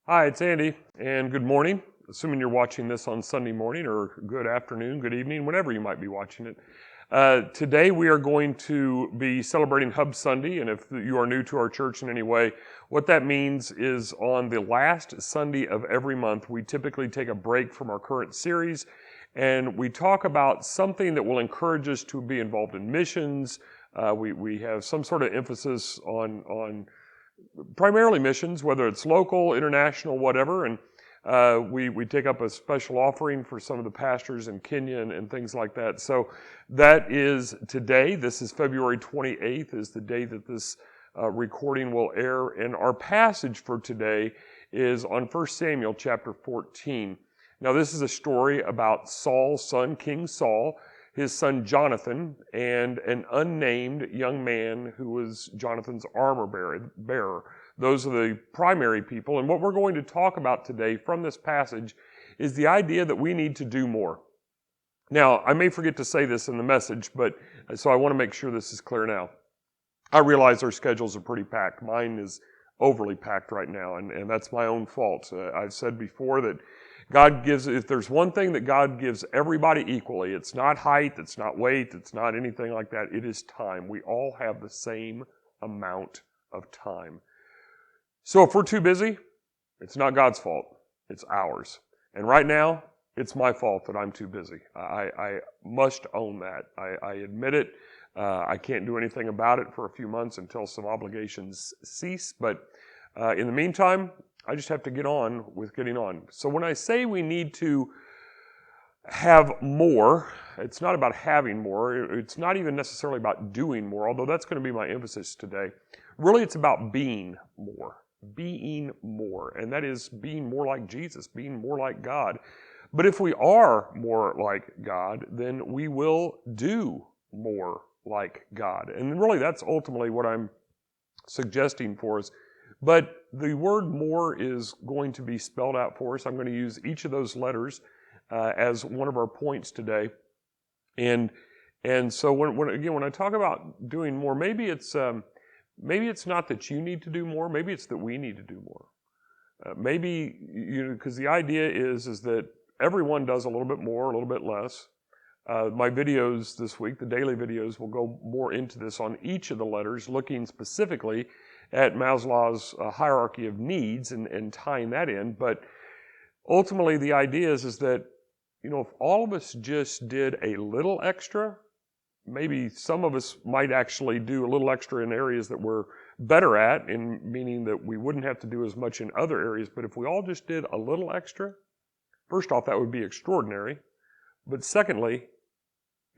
Hi, it's Andy, and good morning. Assuming you're watching this on Sunday morning, or good afternoon, good evening, whenever you might be watching it. Today we are going to be celebrating Hub Sunday, and if you are new to our church in any way, what that means is on the last Sunday of every month, we typically take a break from our current series, and we talk about something that will encourage us to be involved in missions. We have some sort of emphasis on primarily missions, whether it's local, international, whatever, and we take up a special offering for some of the pastors in Kenya and things like that. So that is today. This is February 28th is the day that this recording will air, and our passage for today is on 1 Samuel chapter 14. Now this is a story about Saul's son, King Saul, his son Jonathan, and an unnamed young man who was Jonathan's armor bearer. Those are the primary people. And what we're going to talk about today from this passage is the idea that we need to do more. Now, I may forget to say this in the message, but so I want to make sure this is clear now. I realize our schedules are pretty packed. Mine is overly packed right now, and that's my own fault. I've said before that God gives, if there's one thing that God gives everybody equally, it's not height, it's not weight, it's not anything like that, it is time. We all have the same amount of time. So if we're too busy, it's not God's fault, it's ours. And right now, it's my fault that I'm too busy. I must own that. I admit it. I can't do anything about it for a few months until some obligations cease, but in the meantime, I just have to get on with getting on. So when I say we need to have more, it's not about having more. It's not even necessarily about doing more, although that's going to be my emphasis today. Really, it's about being more. Being more. And that is being more like Jesus, being more like God. But if we are more like God, then we will do more like God. And really, that's ultimately what I'm suggesting for us. But the word more is going to be spelled out for us. I'm going to use each of those letters as one of our points today. And so when I talk about doing more, maybe it's not that you need to do more. Maybe it's that we need to do more. Maybe because the idea is that everyone does a little bit more, a little bit less. My videos this week, the daily videos, will go more into this on each of the letters, looking specifically at Maslow's hierarchy of needs and tying that in. But ultimately, the idea is that, if all of us just did a little extra, maybe some of us might actually do a little extra in areas that we're better at, meaning that we wouldn't have to do as much in other areas. But if we all just did a little extra, first off, that would be extraordinary. But secondly,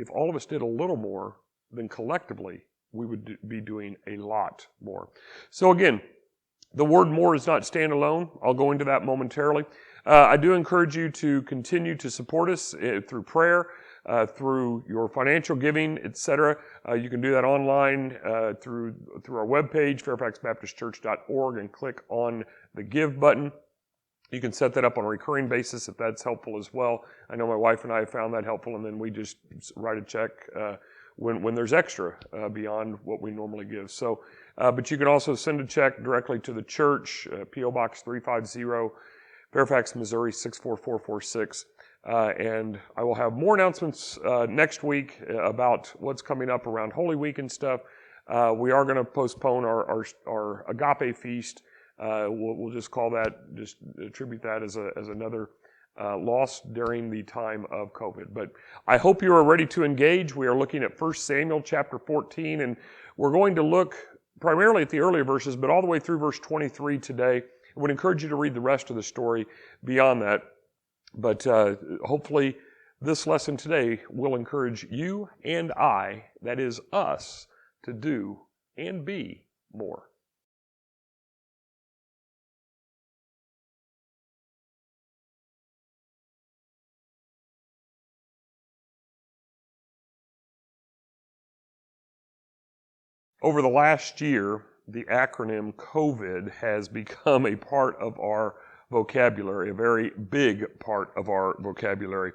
if all of us did a little more, then collectively, we would be doing a lot more. So again, the word more is not standalone. I'll go into that momentarily. I do encourage you to continue to support us through prayer, through your financial giving, etc. You can do that online through our webpage, fairfaxmobaptistchurch.org, and click on the Give button. You can set that up on a recurring basis if that's helpful as well. I know my wife and I have found that helpful, and then we just write a check when there's extra beyond what we normally give. So, but you can also send a check directly to the church, P.O. Box 350, Fairfax, Missouri 64446. And I will have more announcements next week about what's coming up around Holy Week and stuff. We are going to postpone our Agape Feast. We'll just call that, just attribute that as another loss during the time of COVID. But I hope you are ready to engage. We are looking at 1 Samuel chapter 14, and we're going to look primarily at the earlier verses, but all the way through verse 23 today. I would encourage you to read the rest of the story beyond that. But hopefully this lesson today will encourage you and I, that is us, to do and be more. Over the last year, the acronym COVID has become a part of our vocabulary, a very big part of our vocabulary.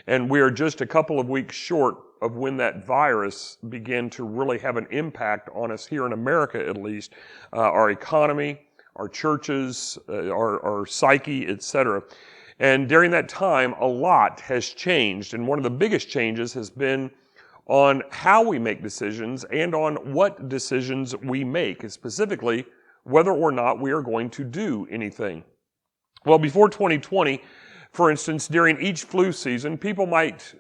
And we are just a couple of weeks short of when that virus began to really have an impact on us here in America, at least, our economy, our churches, our psyche, etc. And during that time, a lot has changed. And one of the biggest changes has been on how we make decisions and on what decisions we make, specifically whether or not we are going to do anything. Well, before 2020, for instance, during each flu season, people might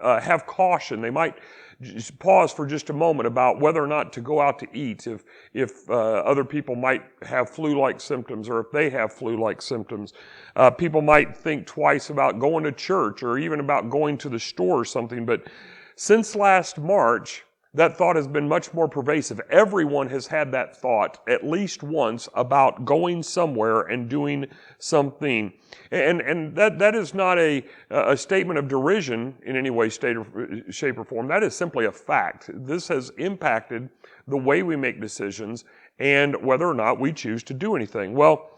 have caution. They might just pause for just a moment about whether or not to go out to eat if other people might have flu-like symptoms or if they have flu-like symptoms. People might think twice about going to church or even about going to the store or something. But since last March, that thought has been much more pervasive. Everyone has had that thought at least once about going somewhere and doing something. And that is not a statement of derision in any way, shape, or form. That is simply a fact. This has impacted the way we make decisions and whether or not we choose to do anything. Well,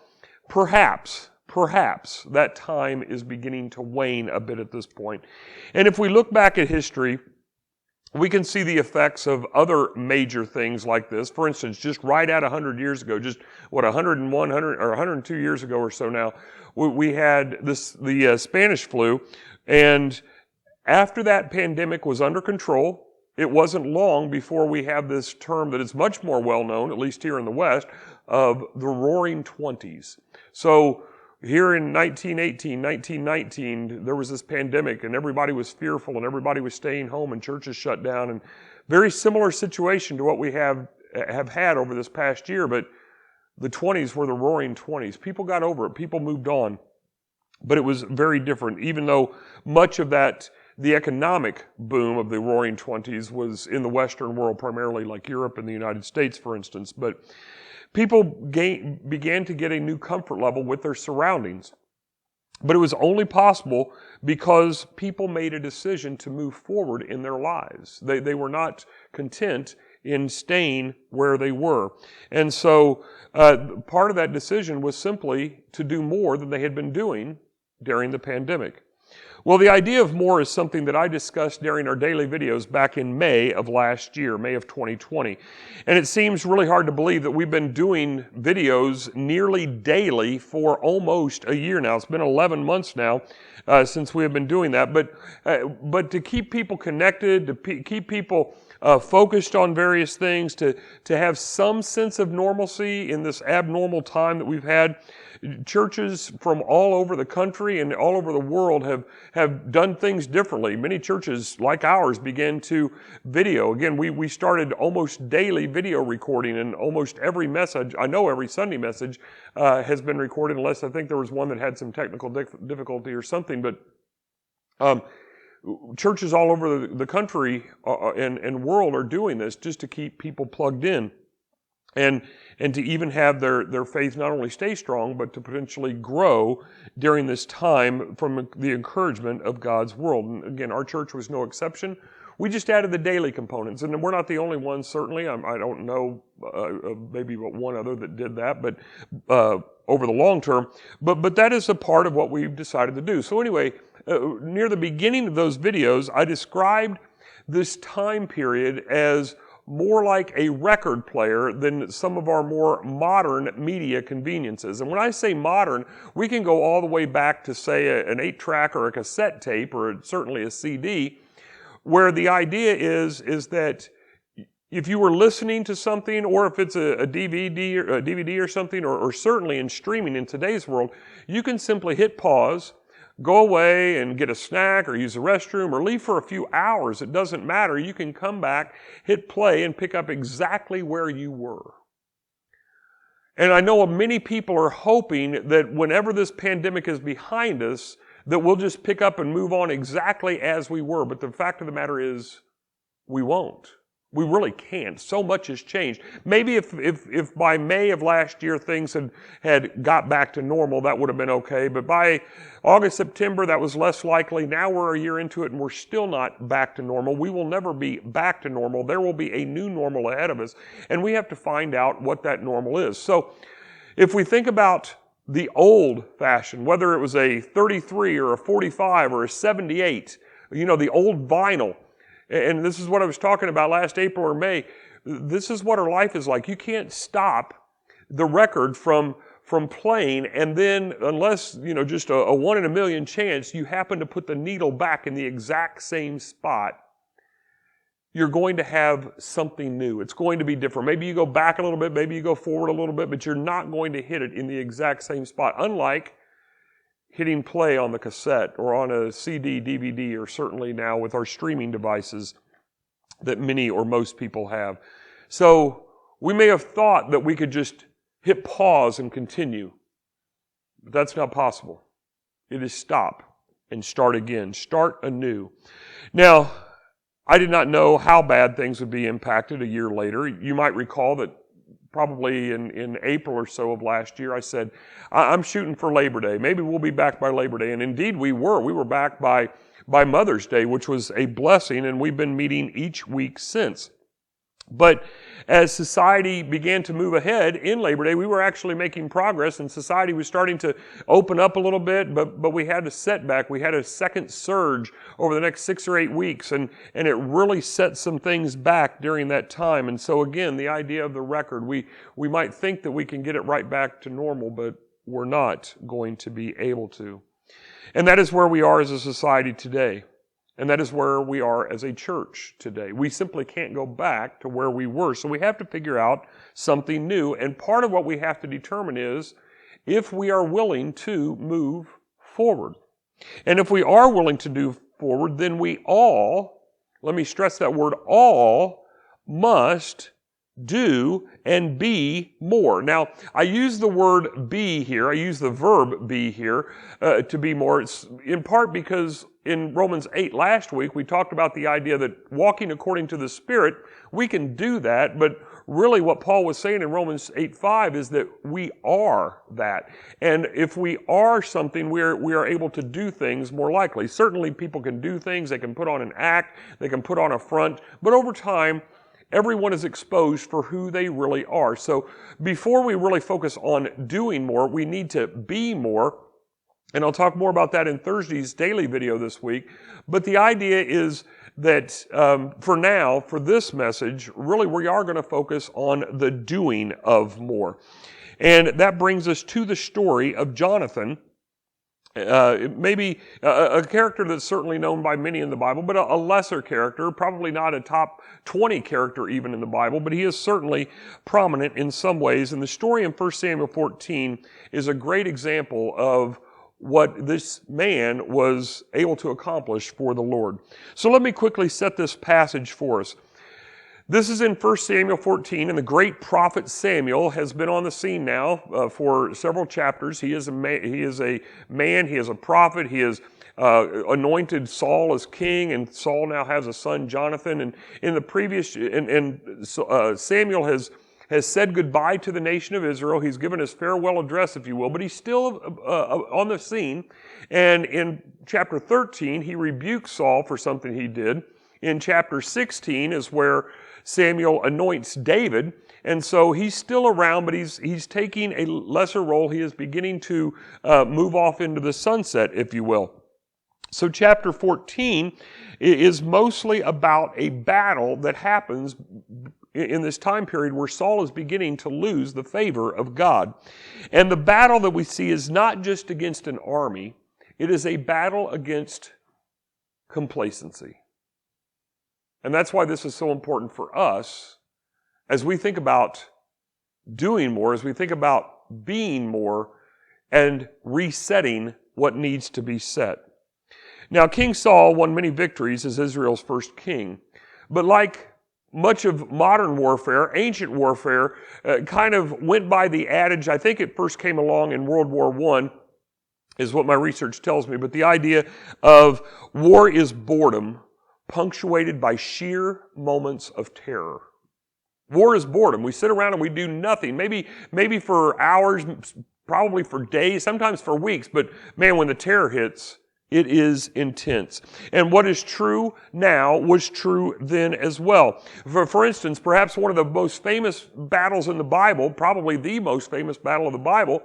perhaps that time is beginning to wane a bit at this point. And if we look back at history, we can see the effects of other major things like this. For instance, just right at 100 years ago, 101, 100 or 102 years ago or so now, we had the Spanish flu, and after that pandemic was under control, it wasn't long before we have this term that is much more well known, at least here in the West, of the Roaring Twenties. So here in 1918, 1919, there was this pandemic and everybody was fearful and everybody was staying home and churches shut down, and very similar situation to what we have had over this past year, but the 20s were the Roaring Twenties. People got over it. People moved on. But it was very different, even though much of that, the economic boom of the Roaring Twenties was in the Western world, primarily like Europe and the United States, for instance. But people began to get a new comfort level with their surroundings. But it was only possible because people made a decision to move forward in their lives. They were not content in staying where they were. And so part of that decision was simply to do more than they had been doing during the pandemic. Well, the idea of more is something that I discussed during our daily videos back in May of last year, May of 2020. And it seems really hard to believe that we've been doing videos nearly daily for almost a year now. It's been 11 months now since we have been doing that. But to keep people connected, to keep people focused on various things, to have some sense of normalcy in this abnormal time that we've had, churches from all over the country and all over the world have done things differently. Many churches like ours began to video. Again, we started almost daily video recording, and almost every message, I know every Sunday message, has been recorded, unless I think there was one that had some technical difficulty or something. But churches all over the country and world are doing this just to keep people plugged in. And to even have their faith not only stay strong, but to potentially grow during this time from the encouragement of God's world. And again, our church was no exception. We just added the daily components, and we're not the only ones, certainly. I don't know, maybe but one other that did that, but over the long term. But that is a part of what we've decided to do. So anyway, near the beginning of those videos, I described this time period as more like a record player than some of our more modern media conveniences. And when I say modern, we can go all the way back to, say, an 8-track or a cassette tape, or certainly a CD, where the idea is that if you were listening to something, or if it's a DVD or something, or certainly in streaming in today's world, you can simply hit pause, go away and get a snack or use the restroom or leave for a few hours. It doesn't matter. You can come back, hit play, and pick up exactly where you were. And I know many people are hoping that whenever this pandemic is behind us, that we'll just pick up and move on exactly as we were. But the fact of the matter is, we won't. We really can't. So much has changed. Maybe if by May of last year things had got back to normal, that would have been okay. But by August, September, that was less likely. Now we're a year into it and we're still not back to normal. We will never be back to normal. There will be a new normal ahead of us, and we have to find out what that normal is. So if we think about the old fashion, whether it was a 33 or a 45 or a 78, the old vinyl, and this is what I was talking about last April or May. This is what our life is like. You can't stop the record from playing, and then unless, just a 1 in a million chance, you happen to put the needle back in the exact same spot, you're going to have something new. It's going to be different. Maybe you go back a little bit, maybe you go forward a little bit, but you're not going to hit it in the exact same spot. Unlike hitting play on the cassette or on a CD, DVD, or certainly now with our streaming devices that many or most people have. So we may have thought that we could just hit pause and continue, but that's not possible. It is stop and start again. Start anew. Now, I did not know how bad things would be impacted a year later. You might recall that probably in April or so of last year, I said, I'm shooting for Labor Day. Maybe we'll be back by Labor Day. And indeed we were. We were back by Mother's Day, which was a blessing, and we've been meeting each week since. But as society began to move ahead in Labor Day, we were actually making progress, and society was starting to open up a little bit, but we had a setback. We had a second surge over the next 6 or 8 weeks, and it really set some things back during that time. And so again, the idea of the record, we might think that we can get it right back to normal, but we're not going to be able to. And that is where we are as a society today. And that is where we are as a church today. We simply can't go back to where we were. So we have to figure out something new. And part of what we have to determine is if we are willing to move forward. And if we are willing to move forward, then we all, let me stress that word, all must do and be more. Now, I use the word be here. I use the verb be here to be more. It's in part because in Romans 8 last week, we talked about the idea that walking according to the Spirit, we can do that, but really what Paul was saying in Romans 8:5 is that we are that. And if we are something, we are able to do things more likely. Certainly people can do things, they can put on an act, they can put on a front, but over time, everyone is exposed for who they really are. So before we really focus on doing more, we need to be more. And I'll talk more about that in Thursday's daily video this week. But the idea is that for now, for this message, really we are going to focus on the doing of more. And that brings us to the story of Jonathan. Maybe a character that's certainly known by many in the Bible, but a lesser character, probably not a top 20 character even in the Bible, but he is certainly prominent in some ways. And the story in 1 Samuel 14 is a great example of what this man was able to accomplish for the Lord. So let me quickly set this passage for us. This is in 1 Samuel 14, and the great prophet Samuel has been on the scene now for several chapters. He is a man, he is a prophet, he has anointed Saul as king, and Saul now has a son, Jonathan. And in the previous, Samuel has said goodbye to the nation of Israel. He's given his farewell address, if you will, but he's still on the scene. And in chapter 13, he rebukes Saul for something he did. In chapter 16 is where Samuel anoints David, and so he's still around, but he's taking a lesser role. He is beginning to move off into the sunset, if you will. So chapter 14 is mostly about a battle that happens in this time period where Saul is beginning to lose the favor of God. And the battle that we see is not just against an army, it is a battle against complacency. And that's why this is so important for us as we think about doing more, as we think about being more and resetting what needs to be set. Now, King Saul won many victories as Israel's first king, but like much of modern warfare, ancient warfare, kind of went by the adage, I think it first came along in World War I, is what my research tells me, but the idea of war is boredom, punctuated by sheer moments of terror. War is boredom. We sit around and we do nothing, maybe for hours, probably for days, sometimes for weeks, but man, when the terror hits, it is intense. And what is true now was true then as well. For instance, perhaps one of the most famous battles in the Bible, probably the most famous battle of the Bible,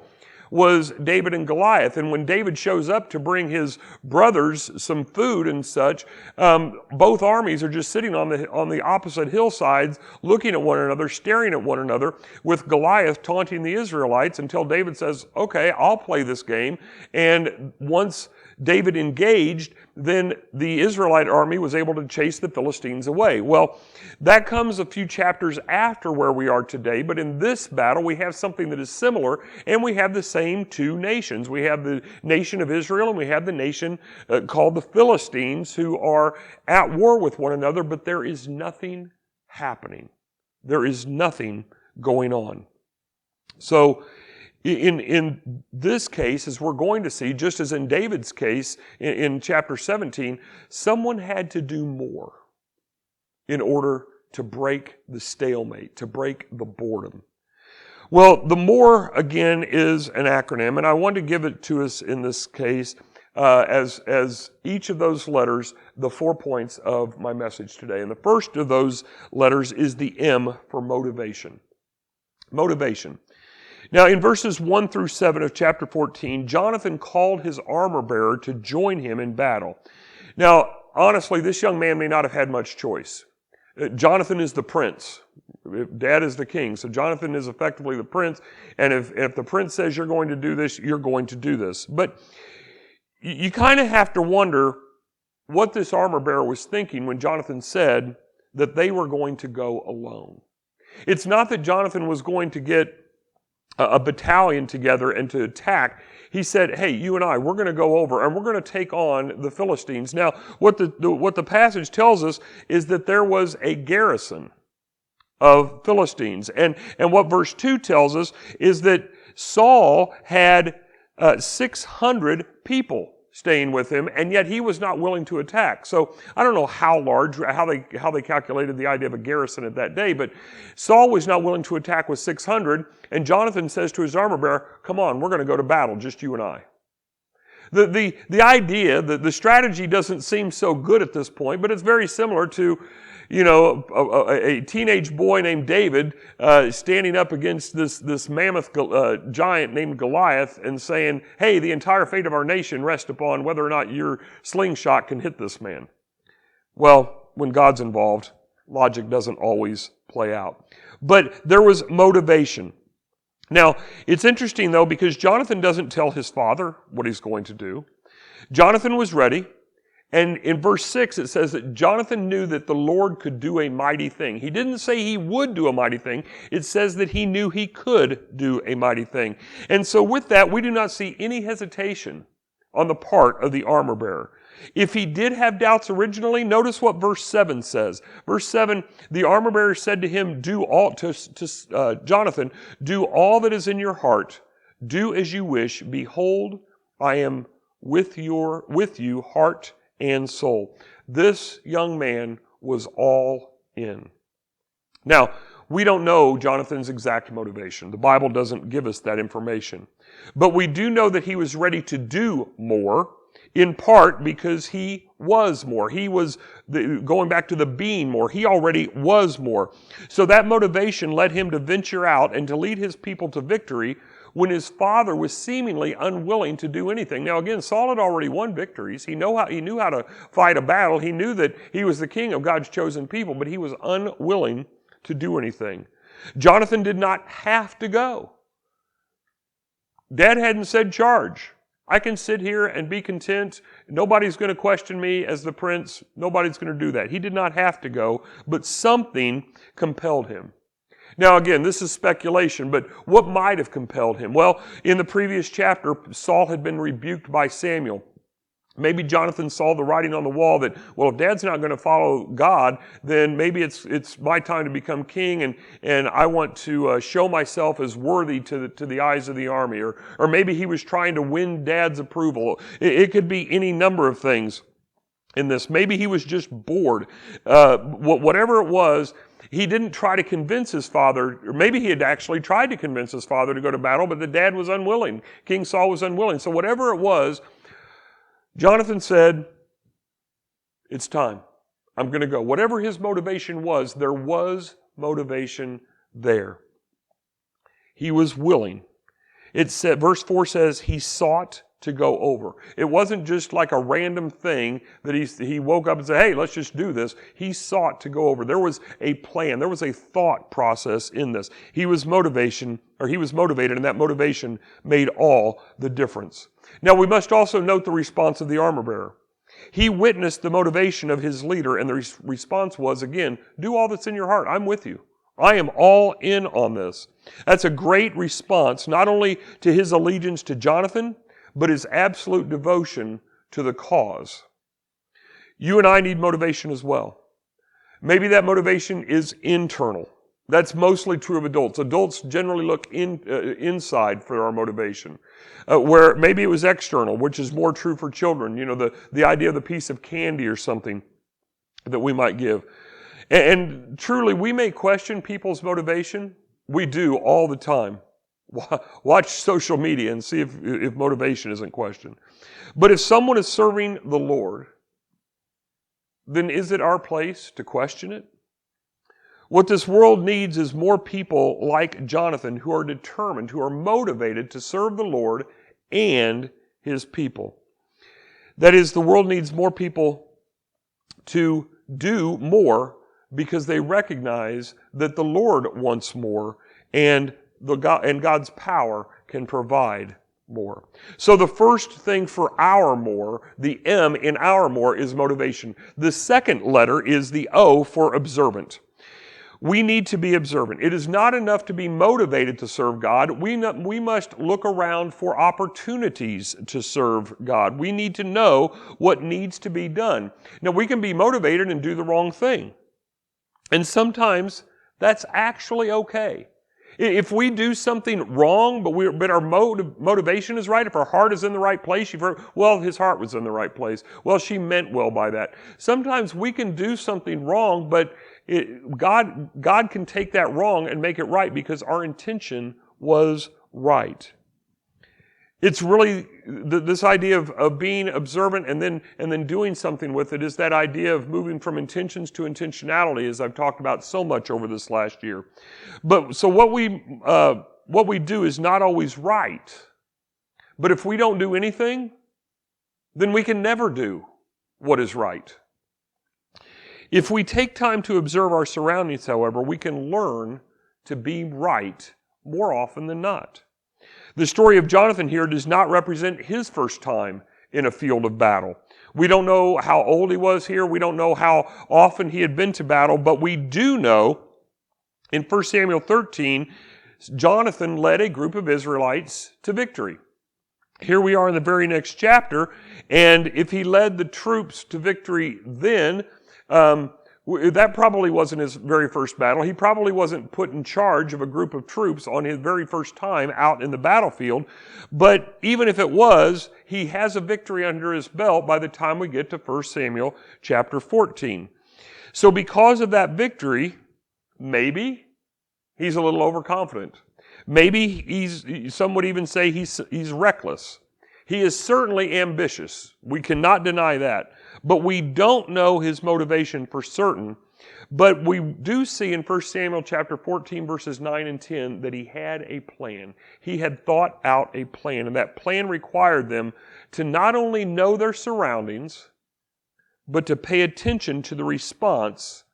was David and Goliath. And when David shows up to bring his brothers some food and such, both armies are just sitting on the opposite hillsides, looking at one another, staring at one another, with Goliath taunting the Israelites until David says, okay, I'll play this game. And once David engaged, then the Israelite army was able to chase the Philistines away. Well, that comes a few chapters after where we are today, but in this battle we have something that is similar, and we have the same two nations. We have the nation of Israel, and we have the nation called the Philistines, who are at war with one another, but there is nothing happening. There is nothing going on. So, in this case, as we're going to see, just as in David's case in chapter 17, someone had to do more in order to break the stalemate, to break the boredom. Well, the M.O.R.E, again, is an acronym, and I want to give it to us in this case as each of those letters, the 4 points of my message today. And the first of those letters is the M for motivation. Motivation. Now, in verses 1 through 7 of chapter 14, Jonathan called his armor bearer to join him in battle. Now, honestly, this young man may not have had much choice. Jonathan is the prince. Dad is the king, so Jonathan is effectively the prince, and if the prince says you're going to do this, you're going to do this. But you kind of have to wonder what this armor bearer was thinking when Jonathan said that they were going to go alone. It's not that Jonathan was going to get a battalion together and to attack. He said, hey, you and I, we're going to go over and we're going to take on the Philistines. Now, what the passage tells us is that there was a garrison of Philistines. And what verse 2 tells us is that Saul had 600 people staying with him, and yet he was not willing to attack. So I don't know how they calculated the idea of a garrison at that day, but Saul was not willing to attack with 600, and Jonathan says to his armor bearer, come on, we're going to go to battle, just you and I. The idea, the strategy doesn't seem so good at this point, but it's very similar to, a teenage boy named David standing up against this mammoth giant named Goliath and saying, hey, the entire fate of our nation rests upon whether or not your slingshot can hit this man. Well, when God's involved, logic doesn't always play out. But there was motivation. Now, it's interesting, though, because Jonathan doesn't tell his father what he's going to do. Jonathan was ready, and in verse 6 it says that Jonathan knew that the Lord could do a mighty thing. He didn't say he would do a mighty thing. It says that he knew he could do a mighty thing. And so with that, we do not see any hesitation on the part of the armor bearer. If he did have doubts originally, notice what verse 7 says. Verse 7, the armor bearer said to him, Jonathan, do all that is in your heart. Do as you wish. Behold, I am with you, heart and soul. This young man was all in. Now, we don't know Jonathan's exact motivation. The Bible doesn't give us that information. But we do know that he was ready to do more, in part because he was more. He was, going back to the being more, he already was more. So that motivation led him to venture out and to lead his people to victory when his father was seemingly unwilling to do anything. Now again, Saul had already won victories. He knew how to fight a battle. He knew that he was the king of God's chosen people, but he was unwilling to do anything. Jonathan did not have to go. Dad hadn't said charge. I can sit here and be content. Nobody's going to question me as the prince. Nobody's going to do that. He did not have to go, but something compelled him. Now again, this is speculation, but what might have compelled him? Well, in the previous chapter, Saul had been rebuked by Samuel. Maybe Jonathan saw the writing on the wall that, well, if Dad's not going to follow God, then maybe it's my time to become king, and I want to show myself as worthy to the eyes of the army. Or maybe he was trying to win Dad's approval. It could be any number of things in this. Maybe he was just bored. Whatever it was, he didn't try to convince his father, or maybe he had actually tried to convince his father to go to battle, but the dad was unwilling. King Saul was unwilling. So whatever it was, Jonathan said, it's time. I'm going to go. Whatever his motivation was, there was motivation there. He was willing. It said, verse 4 says, he sought to go over. It wasn't just like a random thing that he woke up and said, hey, let's just do this. He sought to go over. There was a plan. There was a thought process in this. He was motivated, and that motivation made all the difference. Now, we must also note the response of the armor bearer. He witnessed the motivation of his leader, and the response was, again, do all that's in your heart. I'm with you. I am all in on this. That's a great response, not only to his allegiance to Jonathan, but his absolute devotion to the cause. You and I need motivation as well. Maybe that motivation is internal. That's mostly true of adults. Adults generally look inside for our motivation. Where maybe it was external, which is more true for children. You know, the idea of the piece of candy or something that we might give. And truly, we may question people's motivation. We do all the time. Watch social media and see if motivation isn't questioned. But if someone is serving the Lord, then is it our place to question it? What this world needs is more people like Jonathan who are determined, who are motivated to serve the Lord and his people. That is, the world needs more people to do more because they recognize that the Lord wants more and God's power can provide more. So the first thing for our more, the M in our more, is motivation. The second letter is the O for observant. We need to be observant. It is not enough to be motivated to serve God. We must look around for opportunities to serve God. We need to know what needs to be done. Now, we can be motivated and do the wrong thing. And sometimes that's actually okay. If we do something wrong, but our motivation is right, if our heart is in the right place, you've heard, well, his heart was in the right place. Well, she meant well by that. Sometimes we can do something wrong, but God can take that wrong and make it right because our intention was right. It's really this idea of being observant and then doing something with it is that idea of moving from intentions to intentionality, as I've talked about so much over this last year. But so what we do is not always right. But if we don't do anything, then we can never do what is right. If we take time to observe our surroundings, however, we can learn to be right more often than not. The story of Jonathan here does not represent his first time in a field of battle. We don't know how old he was here. We don't know how often he had been to battle, but we do know in 1 Samuel 13, Jonathan led a group of Israelites to victory. Here we are in the very next chapter, and if he led the troops to victory then, that probably wasn't his very first battle. He probably wasn't put in charge of a group of troops on his very first time out in the battlefield. But even if it was, he has a victory under his belt by the time we get to 1 Samuel chapter 14. So because of that victory, maybe he's a little overconfident. Maybe some would even say he's reckless. He is certainly ambitious. We cannot deny that. But we don't know his motivation for certain. But we do see in 1 Samuel chapter 14, verses 9 and 10, that he had a plan. He had thought out a plan. And that plan required them to not only know their surroundings, but to pay attention to the response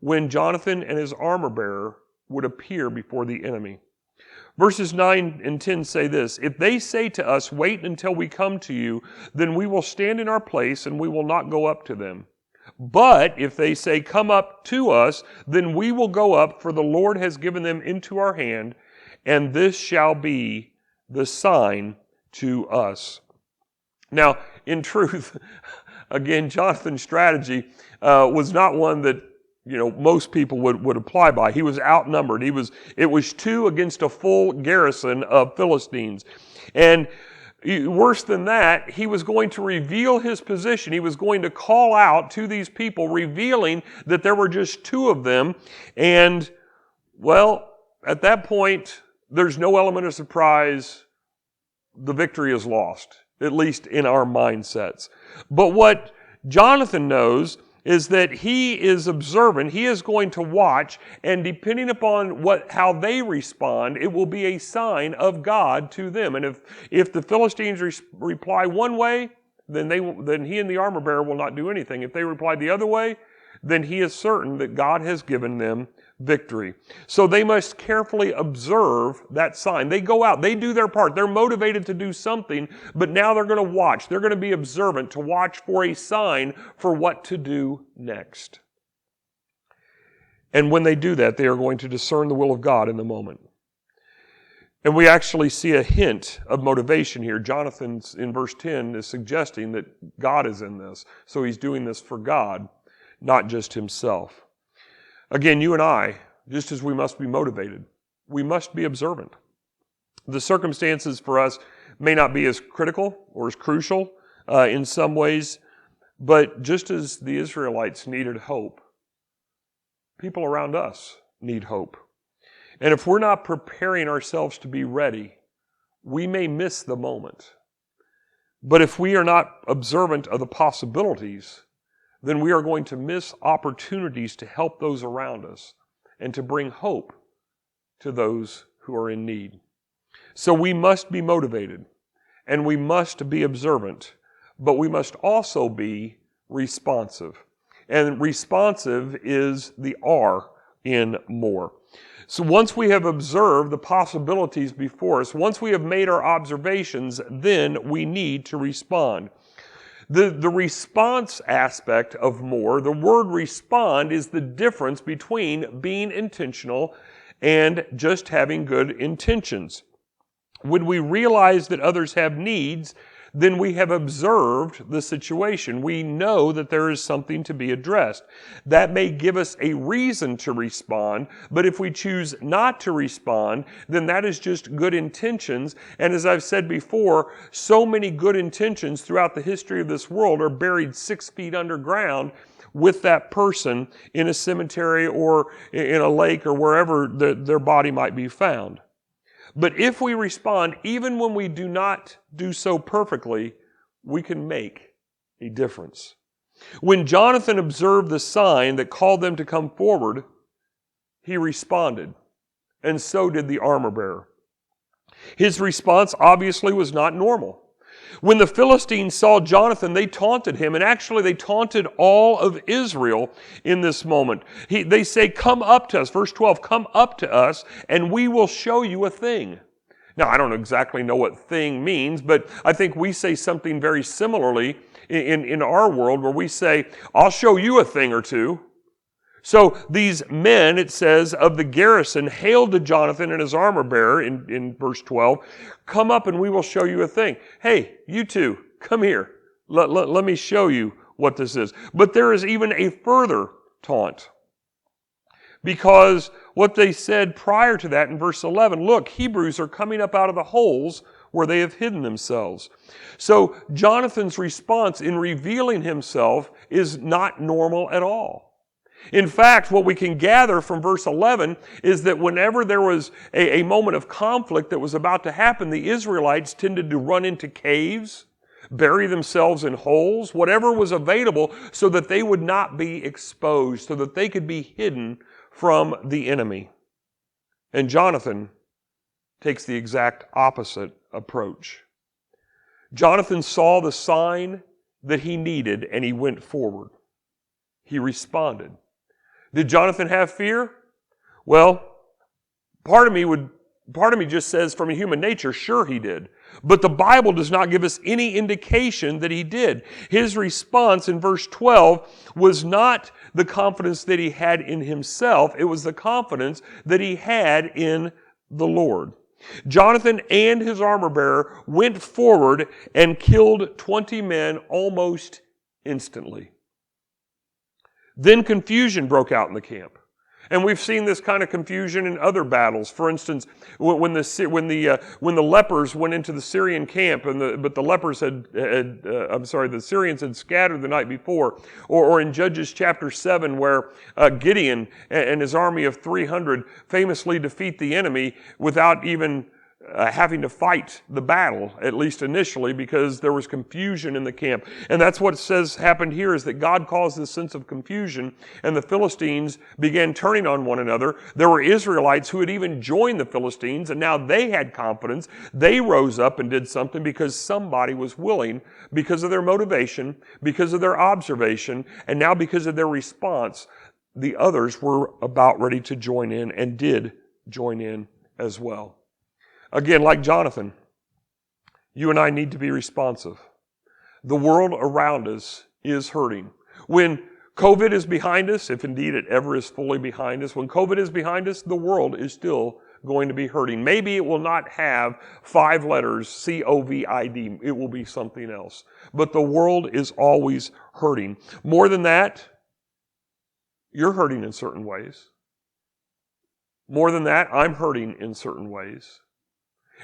when Jonathan and his armor bearer would appear before the enemy. Verses 9 and 10 say this, "If they say to us, 'Wait until we come to you,' then we will stand in our place and we will not go up to them. But if they say, 'Come up to us,' then we will go up, for the Lord has given them into our hand, and this shall be the sign to us." Now, in truth, again, Jonathan's strategy was not one that most people would apply by. He was outnumbered. It was 2 against a full garrison of Philistines. And worse than that, he was going to reveal his position. He was going to call out to these people, revealing that there were just 2 of them. And, well, at that point, there's no element of surprise. The victory is lost, at least in our mindsets. But what Jonathan knows is that he is observant, he is going to watch, and depending upon how they respond, it will be a sign of God to them. And if the Philistines reply one way, then he and the armor bearer will not do anything. If they reply the other way, then he is certain that God has given them victory. So they must carefully observe that sign. They go out, they do their part. They're motivated to do something, but now they're going to watch. They're going to be observant to watch for a sign for what to do next. And when they do that, they are going to discern the will of God in the moment. And we actually see a hint of motivation here. Jonathan, in verse 10, is suggesting that God is in this. So he's doing this for God, not just himself. Again, you and I, just as we must be motivated, we must be observant. The circumstances for us may not be as critical or as crucial in some ways, but just as the Israelites needed hope, people around us need hope. And if we're not preparing ourselves to be ready, we may miss the moment. But if we are not observant of the possibilities, then we are going to miss opportunities to help those around us and to bring hope to those who are in need. So we must be motivated and we must be observant, but we must also be responsive. And responsive is the R in more. So once we have observed the possibilities before us, once we have made our observations, then we need to respond. The response aspect of more, the word respond is the difference between being intentional and just having good intentions. When we realize that others have needs, then we have observed the situation. We know that there is something to be addressed. That may give us a reason to respond, but if we choose not to respond, then that is just good intentions. And as I've said before, so many good intentions throughout the history of this world are buried 6 feet underground with that person in a cemetery or in a lake or wherever their body might be found. But if we respond, even when we do not do so perfectly, we can make a difference. When Jonathan observed the sign that called them to come forward, he responded, and so did the armor bearer. His response obviously was not normal. When the Philistines saw Jonathan, they taunted him, and actually they taunted all of Israel in this moment. They say, come up to us, verse 12, come up to us, and we will show you a thing. Now, I don't exactly know what thing means, but I think we say something very similarly in our world where we say, I'll show you a thing or two. So these men, it says, of the garrison hailed to Jonathan and his armor bearer in verse 12, come up and we will show you a thing. Hey, you two, come here. Let me show you what this is. But there is even a further taunt. Because what they said prior to that in verse 11, look, Hebrews are coming up out of the holes where they have hidden themselves. So Jonathan's response in revealing himself is not normal at all. In fact, what we can gather from verse 11 is that whenever there was a moment of conflict that was about to happen, the Israelites tended to run into caves, bury themselves in holes, whatever was available, so that they would not be exposed, so that they could be hidden from the enemy. And Jonathan takes the exact opposite approach. Jonathan saw the sign that he needed and he went forward. He responded. Did Jonathan have fear? Well, part of me just says from a human nature, sure he did. But the Bible does not give us any indication that he did. His response in verse 12 was not the confidence that he had in himself. It was the confidence that he had in the Lord. Jonathan and his armor bearer went forward and killed 20 men almost instantly. Then confusion broke out in the camp. And we've seen this kind of confusion in other battles. For instance, when the lepers went into the Syrian camp, but the lepers the Syrians had scattered the night before, or in Judges chapter 7, where Gideon and his army of 300 famously defeat the enemy without even having to fight the battle, at least initially, because there was confusion in the camp. And that's what it says happened here, is that God caused this sense of confusion, and the Philistines began turning on one another. There were Israelites who had even joined the Philistines, and now they had confidence. They rose up and did something because somebody was willing, because of their motivation, because of their observation, and now because of their response. The others were about ready to join in and did join in as well. Again, like Jonathan, you and I need to be responsive. The world around us is hurting. When COVID is behind us, if indeed it ever is fully behind us, when COVID is behind us, the world is still going to be hurting. Maybe it will not have 5 letters, COVID. It will be something else. But the world is always hurting. More than that, you're hurting in certain ways. More than that, I'm hurting in certain ways.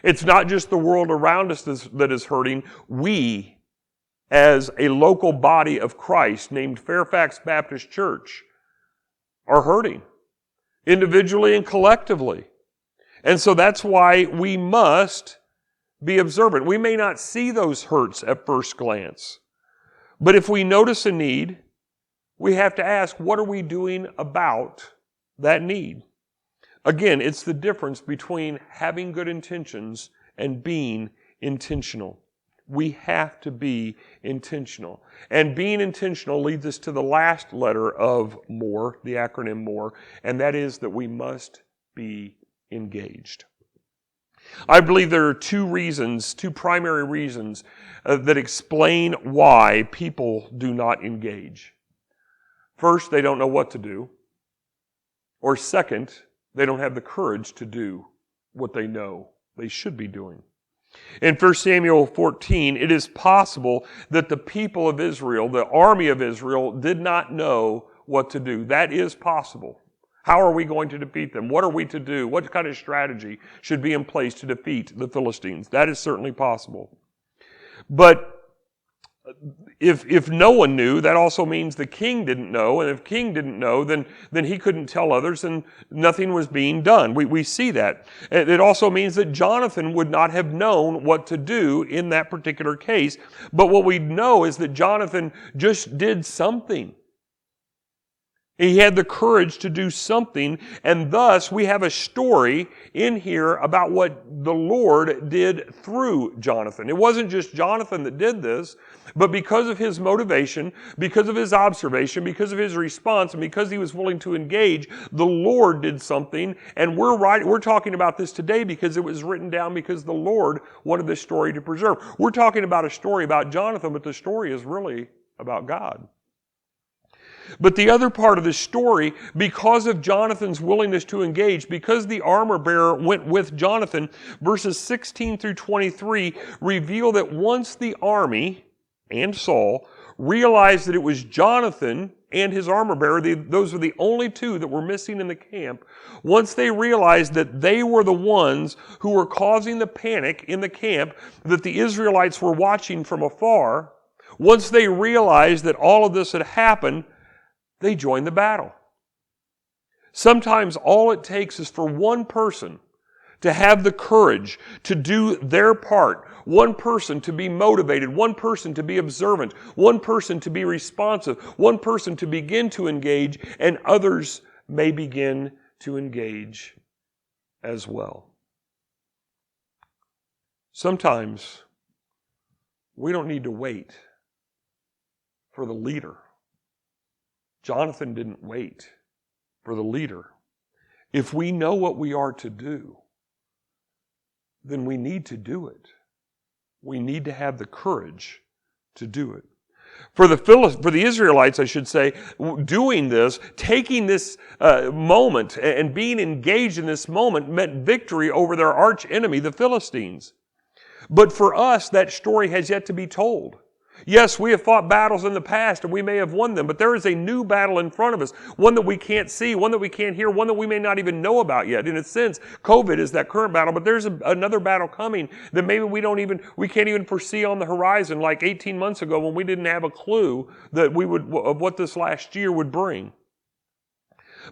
It's not just the world around us that is hurting. We, as a local body of Christ named Fairfax Baptist Church, are hurting, individually and collectively. And so that's why we must be observant. We may not see those hurts at first glance, but if we notice a need, we have to ask, what are we doing about that need? Again, it's the difference between having good intentions and being intentional. We have to be intentional. And being intentional leads us to the last letter of M.O.R.E, the acronym M.O.R.E, and that is that we must be engaged. I believe there are 2 primary reasons that explain why people do not engage. First, they don't know what to do. Or second, they don't have the courage to do what they know they should be doing. In 1 Samuel 14, it is possible that the people of Israel, the army of Israel, did not know what to do. That is possible. How are we going to defeat them? What are we to do? What kind of strategy should be in place to defeat the Philistines? That is certainly possible. But if no one knew, that also means the king didn't know. And if king didn't know, then he couldn't tell others, and nothing was being done. We see that. It also means that Jonathan would not have known what to do in that particular case. But what we know is that Jonathan just did something. He had the courage to do something, and thus we have a story in here about what the Lord did through Jonathan. It wasn't just Jonathan that did this, but because of his motivation, because of his observation, because of his response, and because he was willing to engage, the Lord did something, and we're talking about this today because it was written down because the Lord wanted this story to preserve. We're talking about a story about Jonathan, but the story is really about God. But the other part of the story, because of Jonathan's willingness to engage, because the armor bearer went with Jonathan, verses 16 through 23 reveal that once the army and Saul realized that it was Jonathan and his armor bearer, those were the only 2 that were missing in the camp, once they realized that they were the ones who were causing the panic in the camp, that the Israelites were watching from afar, once they realized that all of this had happened, they joined the battle. Sometimes all it takes is for one person to have the courage to do their part, one person to be motivated, one person to be observant, one person to be responsive, one person to begin to engage, and others may begin to engage as well. Sometimes we don't need to wait for the leader. Jonathan didn't wait for the leader. If we know what we are to do, then we need to do it. We need to have the courage to do it. For the Israelites, I should say, doing this, taking this moment and being engaged in this moment meant victory over their arch enemy, the Philistines. But for us, that story has yet to be told. Yes, we have fought battles in the past and we may have won them, but there is a new battle in front of us, one that we can't see, one that we can't hear, one that we may not even know about yet. In a sense, COVID is that current battle, but there's another battle coming that maybe we can't even foresee on the horizon, like 18 months ago when we didn't have a clue that of what this last year would bring.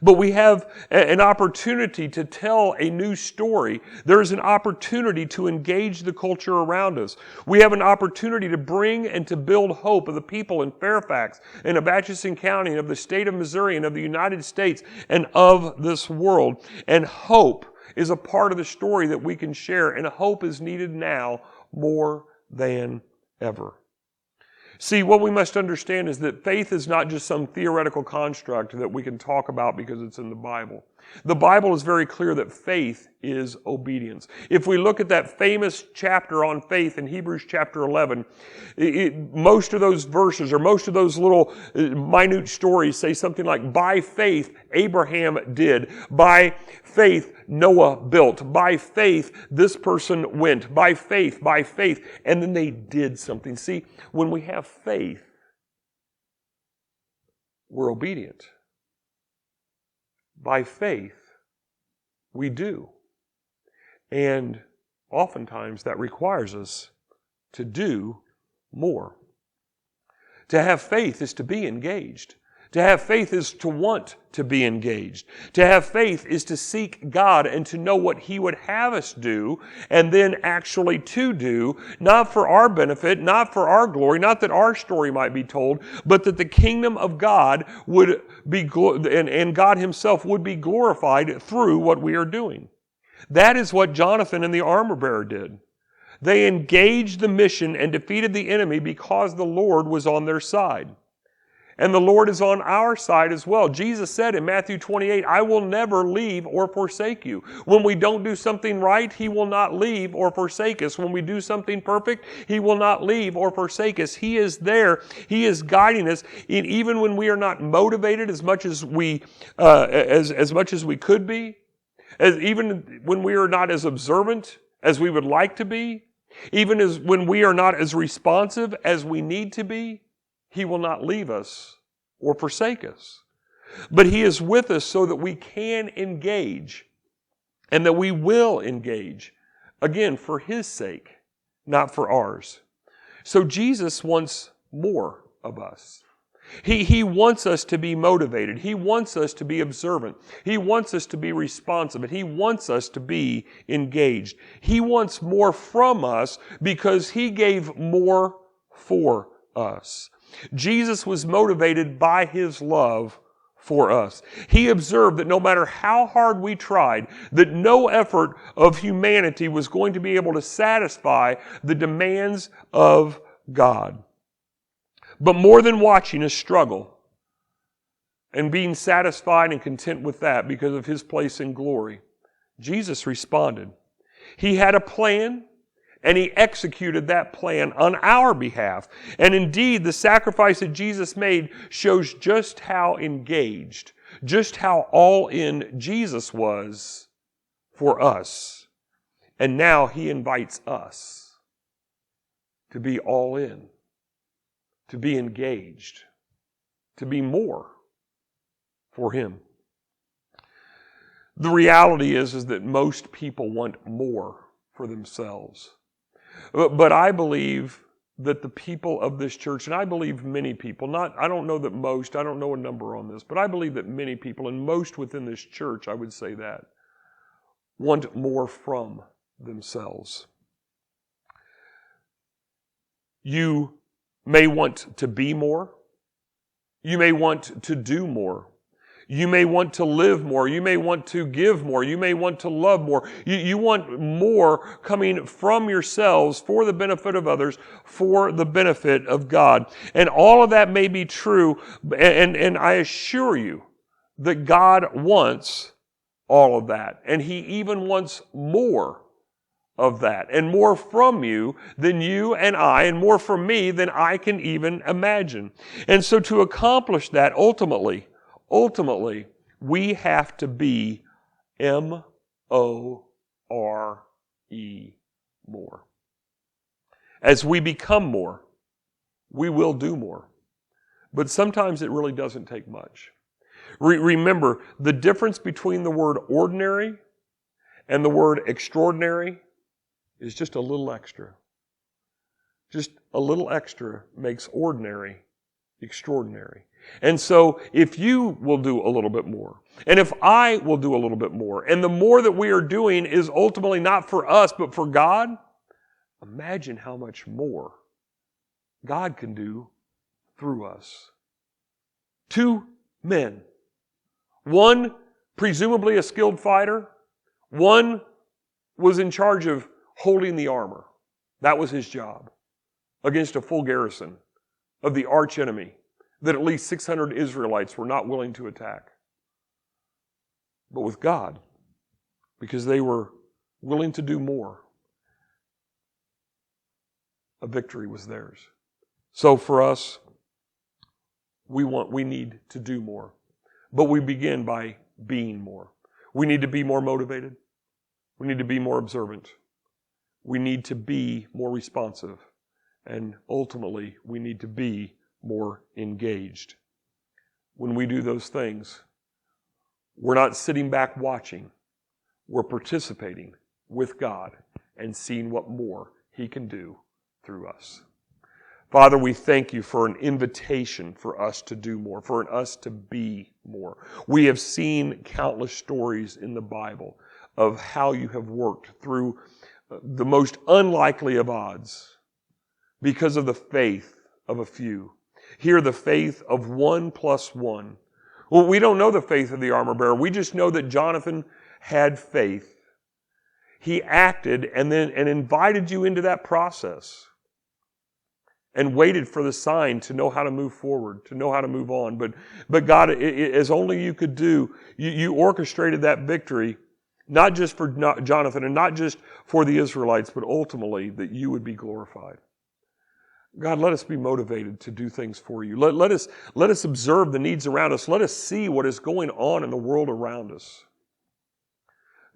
But we have an opportunity to tell a new story. There is an opportunity to engage the culture around us. We have an opportunity to bring and to build hope of the people in Fairfax and of Atchison County and of the state of Missouri and of the United States and of this world. And hope is a part of the story that we can share, and hope is needed now more than ever. See, what we must understand is that faith is not just some theoretical construct that we can talk about because it's in the Bible. The Bible is very clear that faith is obedience. If we look at that famous chapter on faith in Hebrews chapter 11, most of those verses or most of those little minute stories say something like, by faith Abraham did, by faith Noah built, by faith this person went, by faith, and then they did something. See, when we have faith, we're obedient. By faith, we do. And oftentimes that requires us to do more. To have faith is to be engaged. To have faith is to want to be engaged. To have faith is to seek God and to know what He would have us do, and then actually to do, not for our benefit, not for our glory, not that our story might be told, but that the kingdom of God would be, and God Himself would be glorified through what we are doing. That is what Jonathan and the armor bearer did. They engaged the mission and defeated the enemy because the Lord was on their side. And the Lord is on our side as well. Jesus said in Matthew 28, I will never leave or forsake you. When we don't do something right, He will not leave or forsake us. When we do something perfect, He will not leave or forsake us. He is there. He is guiding us. And even when we are not motivated as much as we could be, even when we are not as observant as we would like to be, even as when we are not as responsive as we need to be, He will not leave us or forsake us. But He is with us so that we can engage and that we will engage, again, for His sake, not for ours. So Jesus wants more of us. He wants us to be motivated. He wants us to be observant. He wants us to be responsive. And He wants us to be engaged. He wants more from us because He gave more for us. Jesus was motivated by His love for us. He observed that no matter how hard we tried, that no effort of humanity was going to be able to satisfy the demands of God. But more than watching us struggle and being satisfied and content with that because of His place in glory, Jesus responded. He had a plan, and He executed that plan on our behalf. And indeed, the sacrifice that Jesus made shows just how engaged, just how all in Jesus was for us. And now He invites us to be all in, to be engaged, to be more for Him. The reality is that most people want more for themselves. But I believe that the people of this church, and I believe many people, I don't know that most, I don't know a number on this, but I believe that many people, and most within this church, I would say that, want more from themselves. You may want to be more. You may want to do more. You may want to live more. You may want to give more. You may want to love more. You want more coming from yourselves for the benefit of others, for the benefit of God. And all of that may be true, and I assure you that God wants all of that. And He even wants more of that, and more from you than you and I, and more from me than I can even imagine. And so to accomplish that, ultimately, we have to be M-O-R-E, more. As we become more, we will do more. But sometimes it really doesn't take much. Remember, the difference between the word ordinary and the word extraordinary is just a little extra. Just a little extra makes ordinary extraordinary. And so if you will do a little bit more, and if I will do a little bit more, and the more that we are doing is ultimately not for us, but for God, imagine how much more God can do through us. 2 men. One, presumably a skilled fighter. One was in charge of holding the armor. That was his job against a full garrison of the archenemy that at least 600 Israelites were not willing to attack. But with God, because they were willing to do more, a victory was theirs. So for us, we need to do more. But we begin by being more. We need to be more motivated. We need to be more observant. We need to be more responsive. And ultimately, we need to be more engaged. When we do those things, we're not sitting back watching. We're participating with God and seeing what more He can do through us. Father, we thank you for an invitation for us to do more, for us to be more. We have seen countless stories in the Bible of how you have worked through the most unlikely of odds because of the faith of a few. Here, the faith of 1 + 1. Well, we don't know the faith of the armor bearer. We just know that Jonathan had faith. He acted and invited you into that process and waited for the sign to know how to move forward, to know how to move on. But God, as only you could do, you orchestrated that victory, not just for Jonathan and not just for the Israelites, but ultimately that you would be glorified. God, let us be motivated to do things for you. Let us observe the needs around us. Let us see what is going on in the world around us.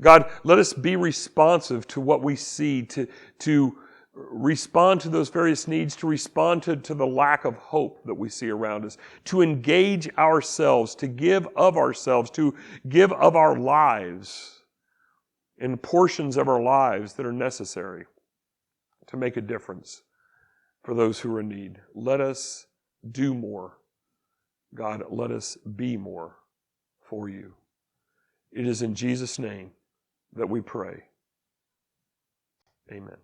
God, let us be responsive to what we see, to respond to those various needs, to respond to the lack of hope that we see around us, to engage ourselves, to give of ourselves, to give of our lives in portions of our lives that are necessary to make a difference for those who are in need. Let us do more. God, let us be more for you. It is in Jesus' name that we pray. Amen.